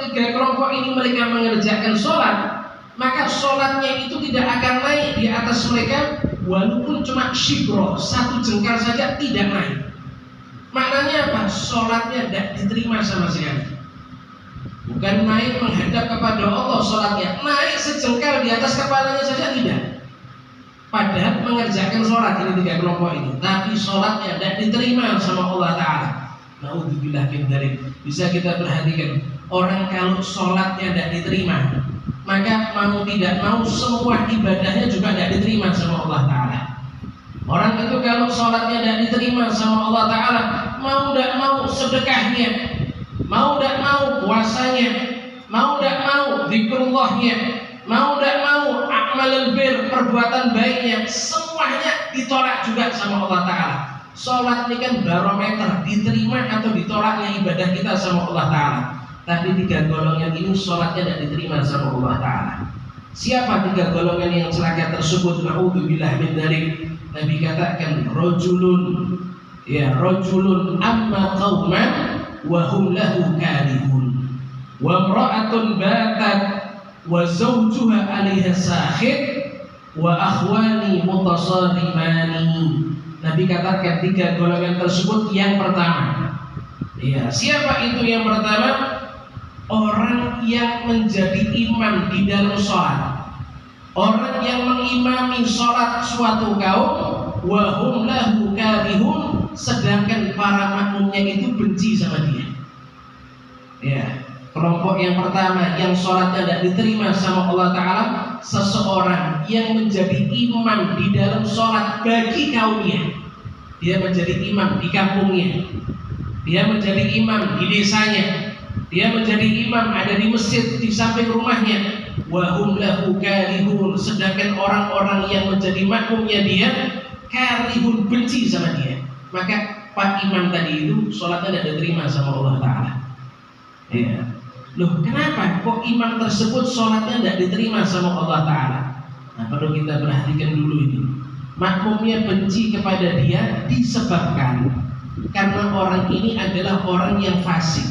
tiga kelompok ini mereka mengerjakan sholat, maka sholatnya itu tidak akan naik di atas mereka, walaupun cuma shibro, satu jengkal saja tidak naik. Maknanya apa? Sholatnya tidak diterima sama sekali. Bukan naik menghadap kepada Allah sholatnya, naik sejengkal di atas kepalanya saja tidak. Padahal mengerjakan sholat ini tiga kelompok ini, tapi sholatnya tidak diterima sama Allah Ta'ala. Naudzubillah min dzalik. Bisa kita perhatikan, orang kalau sholatnya tidak diterima, maka mau tidak mau semua ibadahnya juga tidak diterima sama Allah Ta'ala. Orang itu kalau sholatnya tidak diterima sama Allah Ta'ala, mau tidak mau sedekahnya, mau tidak mau puasanya, mau tidak mau zikrullahnya, mau tidak mau amalul bir, perbuatan baiknya, semuanya ditolak juga sama Allah Ta'ala. Sholat ini kan barometer diterima atau ditolaknya ibadah kita sama Allah Ta'ala. Tapi tiga golongan ini sholatnya tidak diterima sama Allah Ta'ala. Siapa tiga golongan yang celaka tersebut? Naudzubillah min dzalik. Nabi katakan rajulun, ya rajulun amma qauman wa hum lahu karihun, wa imra'atun batat wa zawjuha 'alaiha sakhit, wa akhwani mutasarimani. Nabi katakan tiga golongan tersebut. Yang pertama, ya, siapa itu yang pertama? Orang yang menjadi imam di dalam sholat, orang yang mengimami sholat suatu kaum, wahum lahu karihun, sedangkan para makmumnya itu benci sama dia. Ya, kelompok yang pertama yang sholatnya tidak diterima sama Allah Ta'ala, seseorang yang menjadi imam di dalam sholat bagi kaumnya. Dia menjadi imam di kampungnya, dia menjadi imam di desanya, dia menjadi imam ada di masjid di samping rumahnya. Wahum lahu karihun, sedangkan orang-orang yang menjadi makmumnya dia karihun, benci sama dia. Maka Pak Imam tadi itu sholatnya tidak diterima sama Allah Ta'ala. Ya. Loh, kenapa kok imam tersebut sholatnya tidak diterima sama Allah Ta'ala? Nah, perlu kita perhatikan dulu ini. Makmumnya benci kepada dia disebabkan karena orang ini adalah orang yang fasik.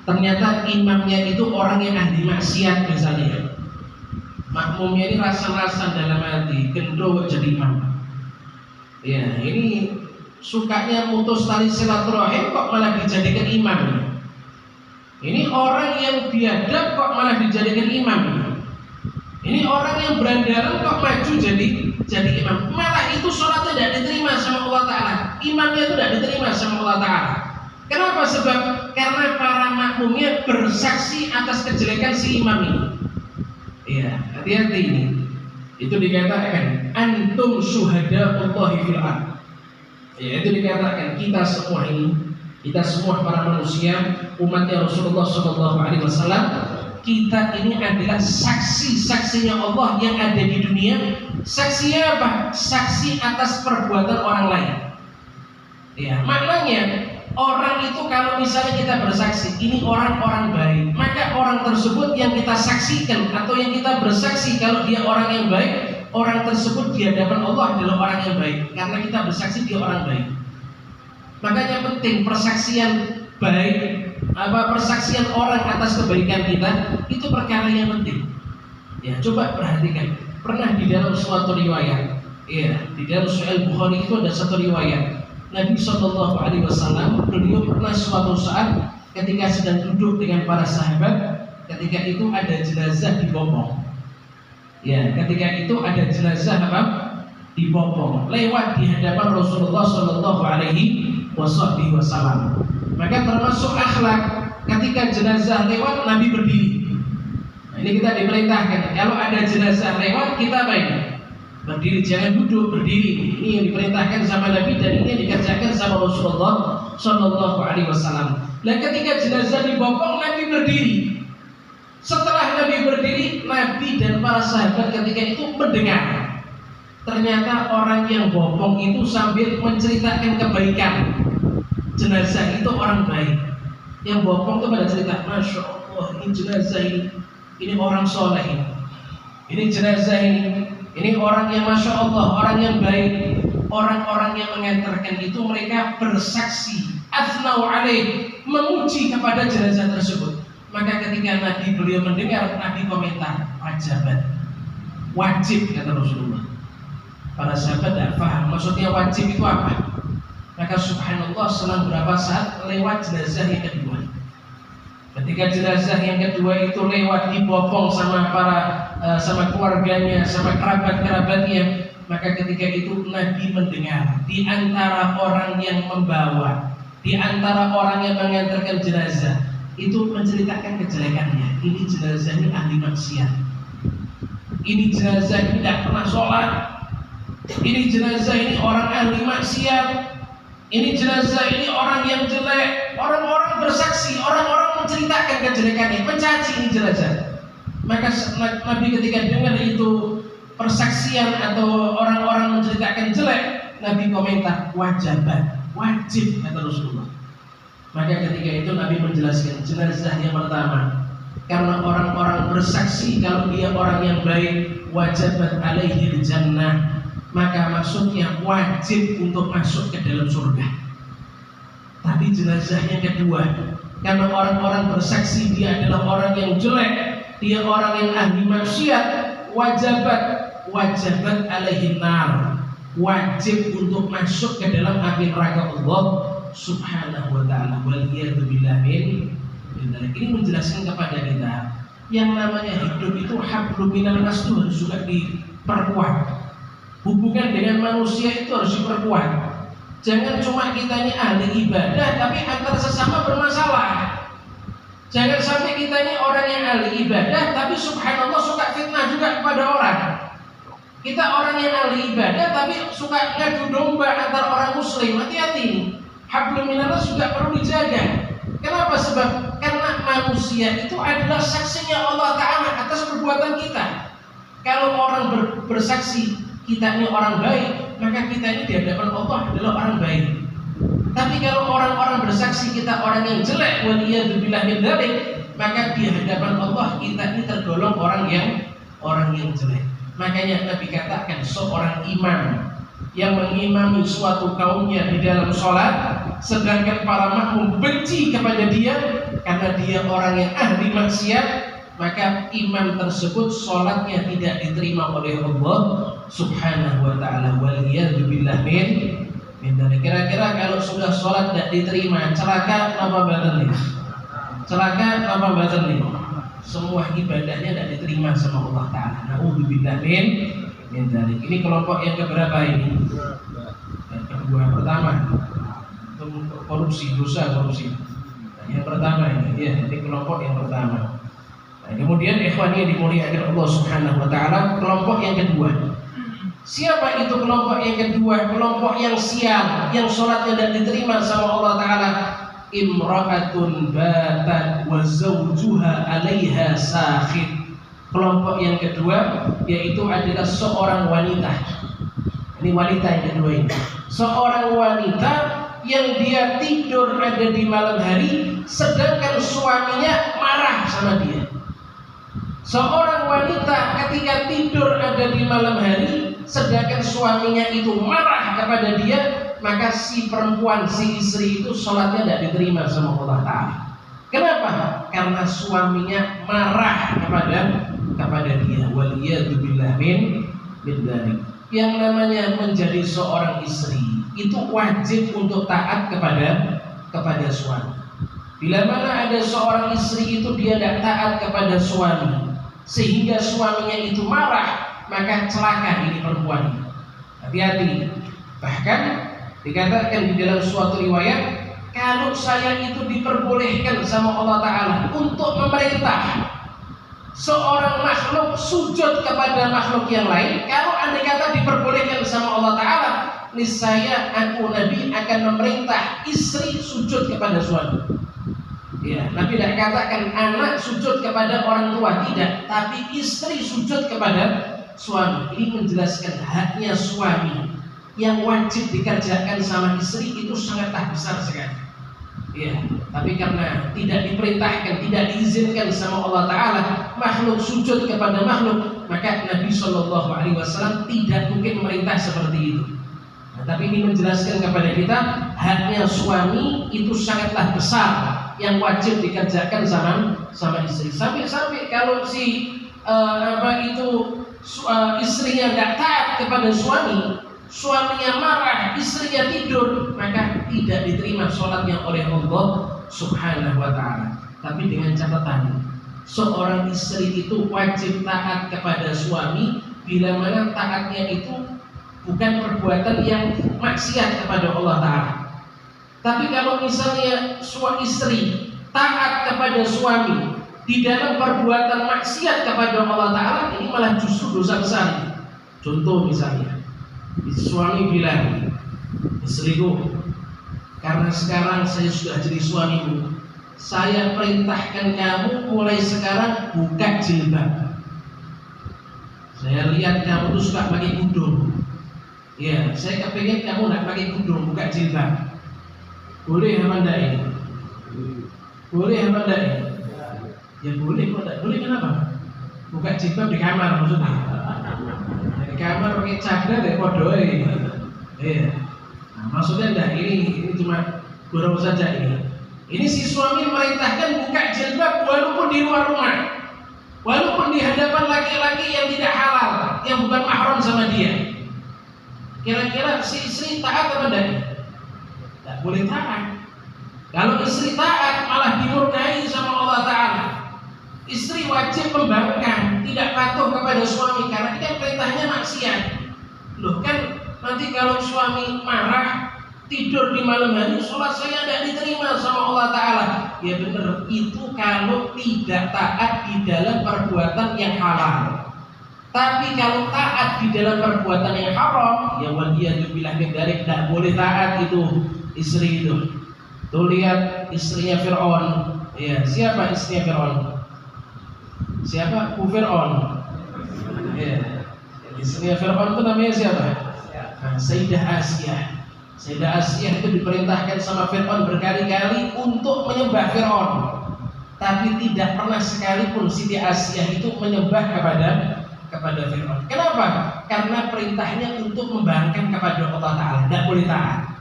Ternyata imamnya itu orang yang ahli maksiat misalnya. Makmumnya ini rasa-rasa dalam hati, gendro jadi imam. Ya, ini sukanya mutus tali silaturahim kok malah dijadikan imam. Ini orang yang biadab kok malah dijadikan imam. Ini orang yang berandalan kok maju jadi imam. Malah itu sholatnya tidak diterima sama Allah Ta'ala. Imamnya itu tidak diterima sama Allah Ta'ala. Kenapa? Sebab karena para makmumnya bersaksi atas kejelekan si imam ini. Iya, hati-hati ini. Itu dikatakan antum syuhada'ullahi fil ardh. Ya, itu dikatakan kita semua ini, kita semua para manusia umatnya Rasulullah SAW, kita ini adalah saksi-saksinya Allah yang ada di dunia. Saksinya apa? Saksi atas perbuatan orang lain. Ya, maknanya orang itu kalau misalnya kita bersaksi ini orang-orang baik, maka orang tersebut yang kita saksikan atau yang kita bersaksi kalau dia orang yang baik, orang tersebut di hadapan Allah adalah orang yang baik karena kita bersaksi dia orang baik. Makanya penting persaksian baik, persaksian orang atas kebaikan kita itu perkara yang penting. Ya, coba perhatikan. Pernah di dalam suatu riwayat, ya, di dalam Sahih Bukhari itu ada satu riwayat. Nabi SAW beliau pernah suatu saat ketika sedang duduk dengan para sahabat, ketika itu ada jenazah dibopong. Ya, ketika itu ada jenazah dibopong lewat di hadapan Rasulullah SAW. Maka termasuk akhlak ketika jenazah lewat Nabi berdiri. Nah, ini kita diperintahkan kalau ada jenazah lewat kita berdiri, jangan duduk, berdiri. Ini yang diperintahkan sama Nabi dan ini yang dikerjakan sama Rasulullah SAW. Dan ketika jenazah dibopong Nabi berdiri. Setelah Nabi berdiri, Nabi dan para sahabat ketika itu mendengar. Ternyata orang yang bopong itu sambil menceritakan kebaikan. Jenazah itu orang baik. Yang bopong itu pada cerita, Masya Allah, ini jenazah ini orang soleh ini jenazah ini orang yang Masya Allah, orang yang baik. Orang-orang yang mengantarkan itu mereka bersaksi, athnau alaih, memuji kepada jenazah tersebut. Maka ketika Nabi beliau mendengar, Nabi komentar, wajibat, wajib kata Rasulullah. Para sahabat tidak paham maksudnya wajib itu apa. Maka subhanallah selang beberapa saat lewat jenazah yang kedua. Ketika jenazah yang kedua itu lewat dibopong sama sama keluarganya, sama kerabat-kerabatnya, maka ketika itu Nabi mendengar di antara orang yang membawa, di antara orang yang mengantarkan jenazah itu menceritakan kejelekannya. Ini jenazah ini ahli maksiat. Ini jenazah ini tidak pernah sholat. Ini jenazah ini orang ahli maksiat. Ini jenazah ini orang yang jelek. Orang-orang bersaksi, orang-orang menceritakan kejelekannya, mencaci ini jenazah. Maka Nabi ketika dengar itu persaksian atau orang-orang menceritakan jelek, Nabi komentar, wajibat, wajib kata Rasulullah. Maka ketika itu Nabi menjelaskan jenazah yang pertama, karena orang-orang bersaksi kalau dia orang yang baik, wajibat alaihi jannah, maka maksudnya wajib untuk masuk ke dalam surga. Tapi jenazah yang kedua, karena orang-orang bersaksi dia adalah orang yang jelek, dia orang yang ahli maksiat, wajibat alaihi nar, wajib untuk masuk ke dalam api neraka Allah subhanahu wa ta'ala. Waliyadzubillah min. Ini menjelaskan kepada kita yang namanya hidup itu hablum minan nas itu harus juga diperkuat. Hubungan dengan manusia itu harus diperkuat. Jangan cuma kita ini ahli ibadah tapi antar sesama bermasalah. Jangan sampai kita ini orang yang ahli ibadah tapi subhanallah suka fitnah juga kepada orang. Kita orang yang ahli ibadah tapi suka ngadu domba antar orang muslim. Hati-hati ini. Hablum minan nas juga perlu dijaga. Kenapa? Sebab karena manusia itu adalah saksinya Allah Ta'ala atas perbuatan kita. Kalau orang bersaksi kita ini orang baik, maka kita ini di hadapan Allah adalah orang baik. Tapi kalau orang-orang bersaksi kita orang yang jelek, waliyadzubillah min dzalik, maka di hadapan Allah kita ini tergolong orang yang jelek. Makanya Nabi katakan seorang imam yang mengimami suatu kaumnya di dalam sholat, sedangkan para makmum benci kepada dia karena dia orang yang ahli maksiat, maka imam tersebut sholatnya tidak diterima oleh Allah subhanahu wa ta'ala. Waliyadzubillah min. Kira-kira kalau sudah sholat tidak diterima, celaka apa batal nih? Celaka apa batal nih? Semua ibadahnya tidak diterima sama Allah Ta'ala. Na'udzubillah min. Ini kelompok yang keberapa ini? Yang kedua, pertama korupsi, dosa korupsi. Yang pertama ini kelompok yang pertama. Kemudian ikhwani yang dimuliakan Allah subhanahu wa ta'ala, kelompok yang kedua. Siapa itu kelompok yang kedua? Kelompok yang sial, yang sholatnya tidak diterima sama Allah Ta'ala. Imra'atun batat wa zawjuha 'alaiha sakhit. Kelompok yang kedua yaitu adalah seorang wanita. Ini wanita yang kedua ini. Seorang wanita yang dia tidur ada di malam hari, sedangkan suaminya marah sama dia. Seorang wanita ketika tidur ada di malam hari, sedangkan suaminya itu marah kepada dia, maka si perempuan, si istri itu sholatnya tidak diterima sama Allah Ta'ala. Kenapa? Karena suaminya marah kepada dia. Waliyadzubillah min dzalik. Yang namanya menjadi seorang istri itu wajib untuk taat kepada suami. Bila mana ada seorang istri itu dia tidak taat kepada suami, sehingga suaminya itu marah, maka celaka ini perempuan. Hati-hati. Bahkan dikatakan di dalam suatu riwayat, kalau saya itu diperbolehkan sama Allah Ta'ala untuk memerintah seorang makhluk sujud kepada makhluk yang lain, kalau andai kata diperbolehkan sama Allah Ta'ala, niscaya aku Nabi akan memerintah istri sujud kepada suami. Ya, Nabi tidak katakan anak sujud kepada orang tua, tidak, tapi istri sujud kepada suami. Ini menjelaskan haknya suami yang wajib dikerjakan sama istri itu sangatlah besar sekali. Ya, tapi karena tidak diperintahkan, tidak diizinkan sama Allah Ta'ala makhluk sujud kepada makhluk, maka Nabi SAW tidak mungkin memerintah seperti itu. Nah, tapi ini menjelaskan kepada kita haknya suami itu sangatlah besar yang wajib dikerjakan sama istri. Sampai kalau si istrinya nggak taat kepada suami, suaminya marah, istrinya tidur, maka tidak diterima sholatnya oleh Allah Subhanahu wa ta'ala. Tapi dengan catatan, seorang istri itu wajib taat kepada suami bila mana taatnya itu bukan perbuatan yang maksiat kepada Allah Ta'ala. Tapi kalau misalnya suami istri taat kepada suami di dalam perbuatan maksiat kepada Allah Ta'ala, ini malah justru dosa besar. Contoh misalnya, suami bilang, istriku, karena sekarang saya sudah jadi suamimu, saya perintahkan kamu mulai sekarang buka jilbab. Saya lihat kamu tuh suka pakai kudung. Ya, saya kepingin kamu nggak pakai kudung, buka jilbab. Boleh apa enggak ini? Boleh apa enggak ini? Ya boleh, kok enggak boleh kenapa? Buka jilbab di kamar maksudnya. Di kamar pakai cadar ya podoe. Iya. Nah, maksudnya enggak, ini cuma gurau saja ini. Ini si suami merintahkan buka jilbab walaupun di luar rumah, walaupun di hadapan laki-laki yang tidak halal, yang bukan mahram sama dia. Kira-kira si istri taat apa tidak? Tidak boleh taat. Kalau istri taat malah dimurkai sama Allah Ta'ala. Istri wajib membangkang, tidak patuh kepada suami karena ini kan perintahnya maksiat. Loh kan nanti kalau suami marah, tidur di malam hari, sholat saya tidak diterima sama Allah Ta'ala. Ya benar, itu kalau tidak taat di dalam perbuatan yang halal. Tapi kalau taat di dalam perbuatan yang haram, ya waliyadzubillah min dzalik, tidak boleh taat itu istri itu. Tuh lihat istrinya Fir'aun. Ya, siapa istrinya Fir'aun? Siapa? Fir'aun. Ya. Istrinya Fir'aun itu namanya siapa? Sayyidah Asiyah. Sayyidah Asiyah itu diperintahkan sama Fir'aun berkali-kali untuk menyembah Fir'aun, tapi tidak pernah sekalipun Siti Asiyah itu menyembah kepada Fir'aun. Kenapa? Karena perintahnya untuk membangkang kepada Allah Ta'ala, tidak boleh taat.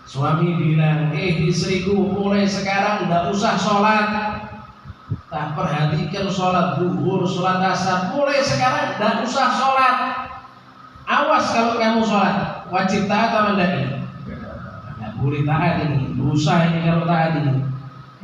Suami bilang, istriku mulai sekarang tidak usah sholat, tak perhatikan sholat duhur, sholat asar, mulai sekarang tidak usah sholat. Awas kalau kamu sholat, wajib taat atau tidak ini? Tidak boleh taat ini, dosa ini kalau taat ini.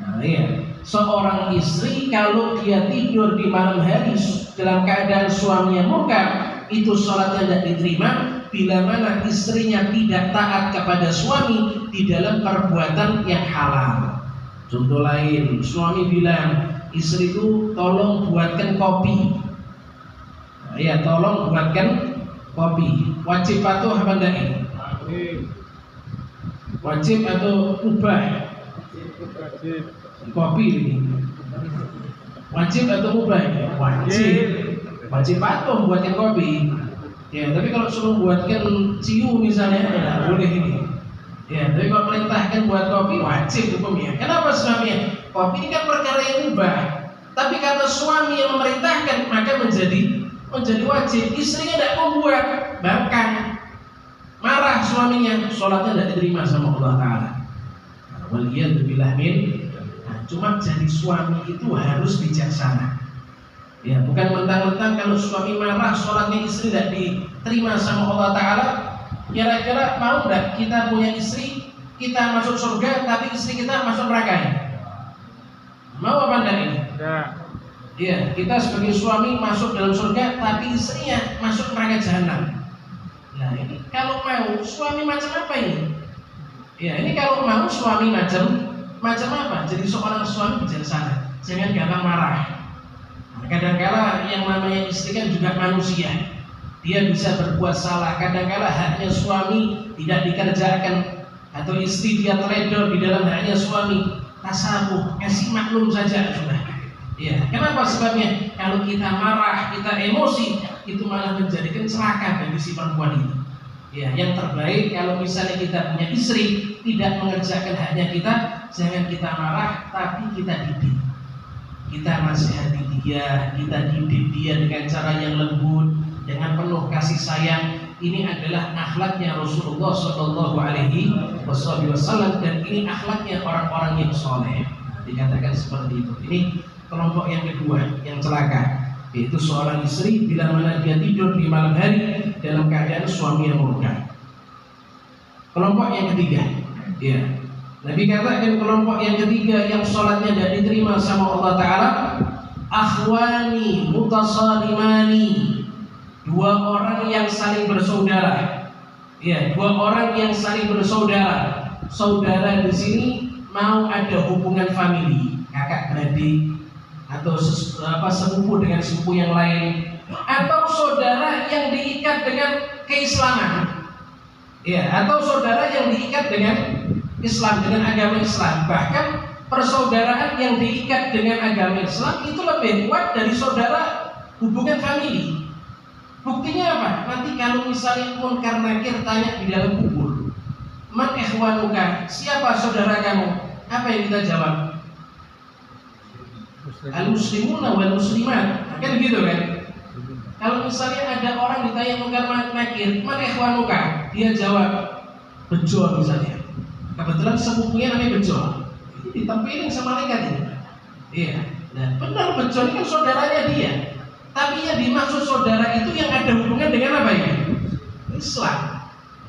Nah, iya. Seorang istri kalau dia tidur di malam hari dalam keadaan suaminya murka, itu sholatnya tidak diterima bila mana istrinya tidak taat kepada suami di dalam perbuatan yang halal. Contoh lain, suami bilang, istriku tolong buatkan kopi. Nah, ya, tolong buatkan kopi. Wajib patuh apa enggak ini? Wajib atau ubah? Kopi ini wajib atau mubah? Wajib patuh buatkan kopi. Ya, tapi kalau suruh buatkan ciu misalnya, tidak boleh ini. Ya, tapi kalau perintahkan buat kopi wajib hukumnya. Kenapa suaminya? Kopi ini kan perkara yang mubah. Tapi karena suami yang memerintahkan, maka menjadi wajib. Istrinya tidak membuat, bahkan marah suaminya, sholatnya tidak diterima sama Allah Ta'ala. Waliyadzubillah min. Cuma jadi suami itu harus bijaksana. Ya, bukan mentang-mentang kalau suami marah sholatnya istri tidak diterima sama Allah Ta'ala. Kira-kira mau tidak kita punya istri, kita masuk surga tapi istri kita masuk neraka? Mau apa enggak ini? Ya, kita sebagai suami masuk dalam surga tapi istrinya masuk neraka jahanam. Nah ini kalau mau suami macam apa ini? Ya, ini kalau mau suami macam apa? Jadi seorang suami bijaksana, jangan gampang marah. Kadang-kala yang namanya istri kan juga manusia, dia bisa berbuat salah. Kadang-kala haknya suami tidak dikerjakan, atau istri dia teledor di dalam haknya suami. Tasabuh, kasih maklum saja sudah. Ya, kenapa sebabnya? Kalau kita marah, kita emosi, itu malah menjadikan celaka bagi si perempuan ini. Ya, yang terbaik kalau misalnya kita punya istri tidak mengerjakan haknya kita, jangan kita marah, tapi kita didik. Kita nasihati dia, kita didik dia dengan cara yang lembut, dengan penuh kasih sayang. ini adalah akhlaknya Rasulullah Shallallahu Alaihi Wasallam, dan ini akhlaknya orang-orang yang soleh. Dikatakan seperti itu. Ini kelompok yang kedua yang celaka, yaitu seorang istri bila mana dia tidur di malam hari dalam keadaan suami yang murka. Kelompok yang ketiga, ya, Nabi katakan kelompok yang ketiga yang sholatnya tidak diterima sama Allah Ta'ala, akhwani mutasalimani, dua orang yang saling bersaudara. Ya, dua orang yang saling bersaudara. Saudara di sini mau ada hubungan famili, kakak beradik, atau sepupu dengan sepupu yang lain, atau saudara yang diikat dengan keislaman. Ya, atau saudara yang diikat dengan Islam, dengan agama Islam. Bahkan persaudaraan yang diikat dengan agama Islam itu lebih kuat dari saudara hubungan famili. Buktinya apa? Nanti kalau misalnya munkar nakir tanya di dalam kubur, man ikhwanuka, siapa saudara kamu? Apa yang kita jawab? Al-muslimuna wal muslimat. Kan gitu kan? Kalau misalnya ada orang ditanya munkar nakir, man ikhwanuka, dia jawab bejo misalnya. Kebetulan sepupunya namanya bejo. Ini ditampilin sama malaikat ini. Iya. Nah, benar bejo ini kan saudaranya dia. Tapi yang dimaksud saudara itu yang ada hubungan dengan apa ya? Islam.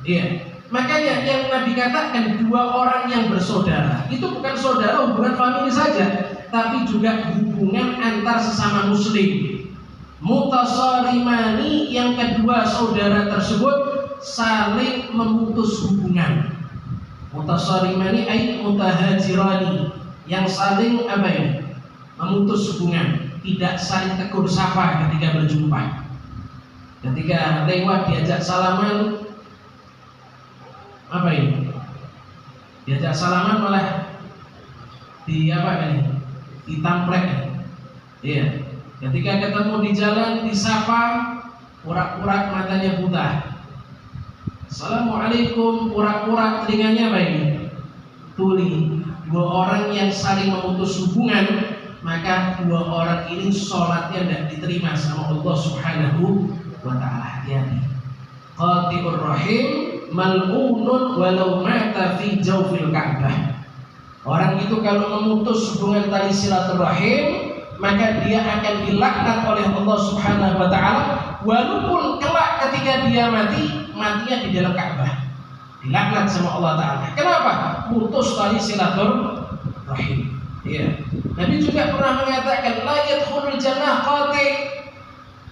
Iya. Makanya yang Nabi katakan dua orang yang bersaudara itu bukan saudara hubungan famili saja, tapi juga hubungan antar sesama muslim. Mutasarimani, yang kedua saudara tersebut saling memutus hubungan. Mutasarimani ay mutahajirani, yang saling apa ini? Memutus hubungan, tidak saling tegur sapa ketika berjumpa. Ketika lewat diajak salaman, apa ini? Diajak salaman malah di apa ini? Ditamplek. Iya. Ketika ketemu di jalan disapa, urak-urak matanya buta. Assalamualaikum, urak-urak telinganya apa ini? Tuli. Dua orang yang saling memutus hubungan, maka dua orang ini sholatnya tidak diterima sama Allah Subhanahu wa Ta'ala. Hati-hati. Qati'ur rahim mal'unun walau mata fi jawfil Ka'bah. Orang itu kalau memutus hubungan tali silaturahim, maka dia akan dilaknat oleh Allah Subhanahu wa Ta'ala, walaupun kelak ketika dia mati, matinya di dalam Ka'bah. Dilaknat sama Allah Ta'ala. Kenapa? Putus tali silaturahim. Ya. Nabi juga pernah mengatakan, la yadkhulul jannah qati',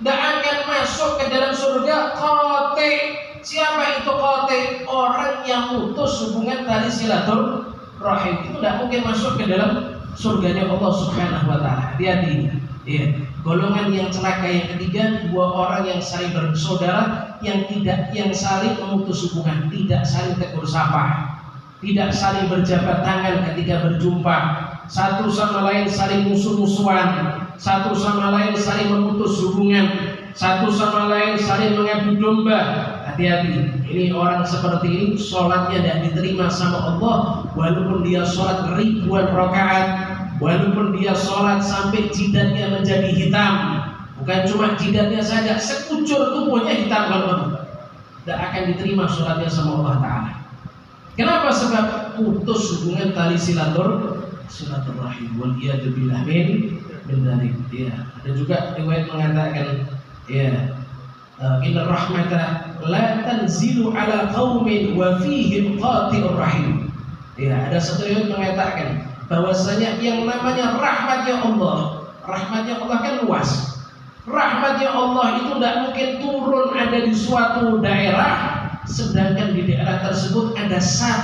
tidak akan masuk ke dalam surga qati'. Siapa itu qati'? Orang yang putus hubungan tali silaturahim itu tidak mungkin masuk ke dalam surganya Allah Subhanahu wa Ta'ala. Hati-hati. Ya. Golongan yang celaka yang ketiga, dua orang yang saling bersaudara, yang saling memutus hubungan, tidak saling tegur sapa, tidak saling berjabat tangan ketika berjumpa, satu sama lain saling musuh-musuhan, satu sama lain saling memutus hubungan, satu sama lain saling mengadu domba. Hati-hati. Ini orang seperti ini sholatnya tidak diterima sama Allah, walaupun dia sholat ribuan rakaat, walaupun dia sholat sampai jidatnya menjadi hitam. Bukan cuma jidatnya saja, sekucur tubuhnya hitam, kalau tidak akan diterima sholatnya sama Allah Ta'ala. Kenapa? Sebab putus hubungan tali silaturahim. Wal iyadu billah min dzalik. Ya. Ada juga riwayat mengatakan, ya, inna rahmata la tanzilu ala qaumin wa fihim qati'ur rahim. Ya, ada satu riwayat mengatakan bahwasanya yang namanya rahmatnya Allah kan luas. Rahmatnya Allah itu tidak mungkin turun ada di suatu daerah, sedangkan di daerah tersebut ada satu